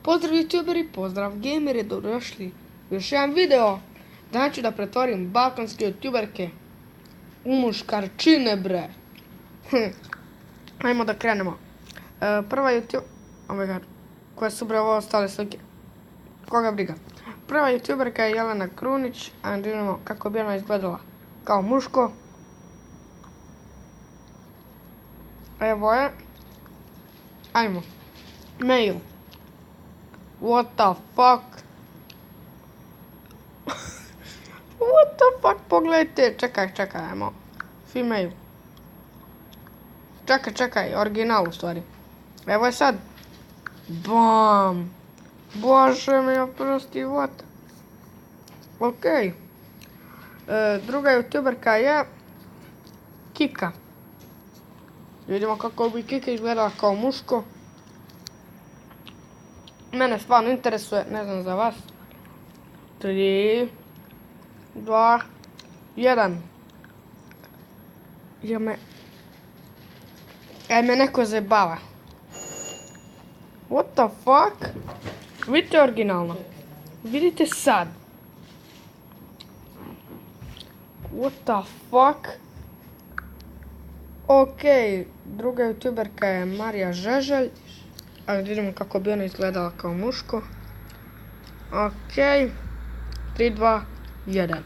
Pozdrav youtuberi, pozdrav gameri, dobrodošli u još jedan video. Danas ću da pretvorim balkanske youtuberke u muškarčine, bre. Ajmo da krenemo. Prva youtuber... Oh my god, koje su bre ovo ostale slike? Koga briga? Prva youtuberka je Jelena Krunić, a da vidimo kako bi ona izgledala kao muško. Evo je. Ajmo. Mail. What the fuck? What the fuck? Pogledajte. Čekaj, ajmo. Female. Čekaj, original u stvari. Evo je sad. Bam. Bože mi oprosti, what? Okej. Druga youtuberka je Kika. Vidimo kako bi Kika izgledala kao muško. Mene stvarno interesuje, ne znam za vas. 3, 2, 1. Me neko zajebava. What the fuck? Vidite originalno. Vidite sad. What the fuck? Okej, druga youtuberka je Marija Žeželj. Ali vidimo kako bi ona izgledala kao muško. Okej. 3, 2, 1.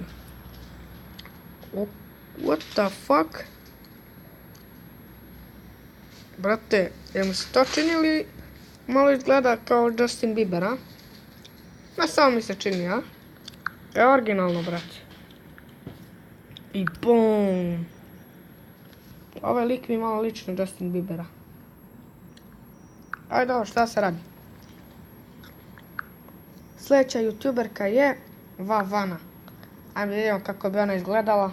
What the fuck? Brate, jel mi se to čini ili malo izgleda kao Justin Bieber, a? Ma samo mi se čini, a? Je originalno, brate. I bum. Ovaj lik mi malo liči na Justin Biebera. Ajde ovo, šta se radi? Sljedeća youtuberka je Vavana. Ajde vidimo kako bi ona izgledala.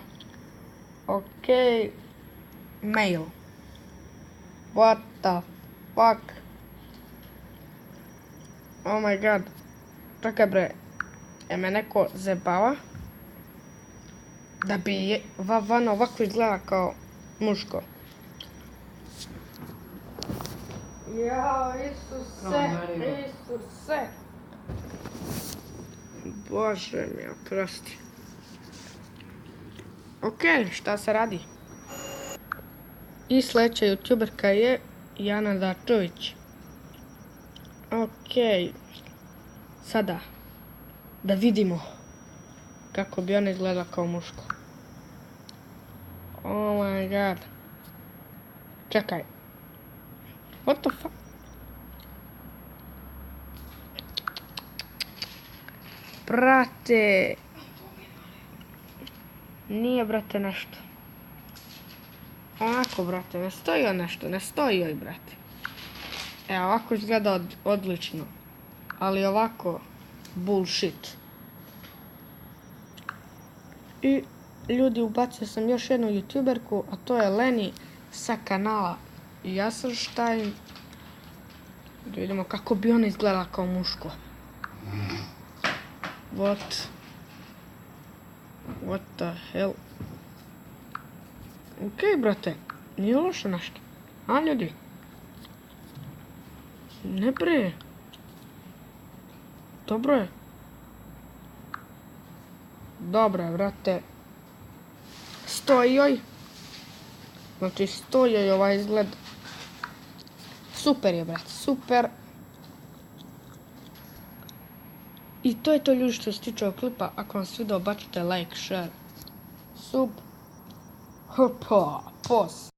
Okej. Mail. What the fuck? Oh my god. Čekaj bre. Me neko zebava. Da bi Vavana ovako izgledala kao muško. Jao, Isuse. Bože mi oprosti. Okej, šta se radi? I sljedeća youtuberka je Jana Dačović. Okej. Sada. Da vidimo kako bi ona izgledala kao muško. Oh my god. Čekaj. What the fuck? Brate. Nije, brate, nešto. Onako, brate, ne stoji joj nešto, ne stoji joj, brate. Ovako izgleda odlično. Ali ovako, bullshit. I ljudi, ubacio sam još jednu youtuberku, a to je Leni sa kanala Jasenstein. Da vidimo kako bi ona izgledala kao muško. What the hell? Okej, brate, nije loše nešto. A, ljudi? Ne bre. Dobro je. Dobro je, brate. Stoji joj. Znači, stoji joj ovaj izgled. Super je, brate, super. I to je to, ljudi, što se tiče ovog klipa. Ako vam se svidao, bacite like, share, sub. Hopa, pos.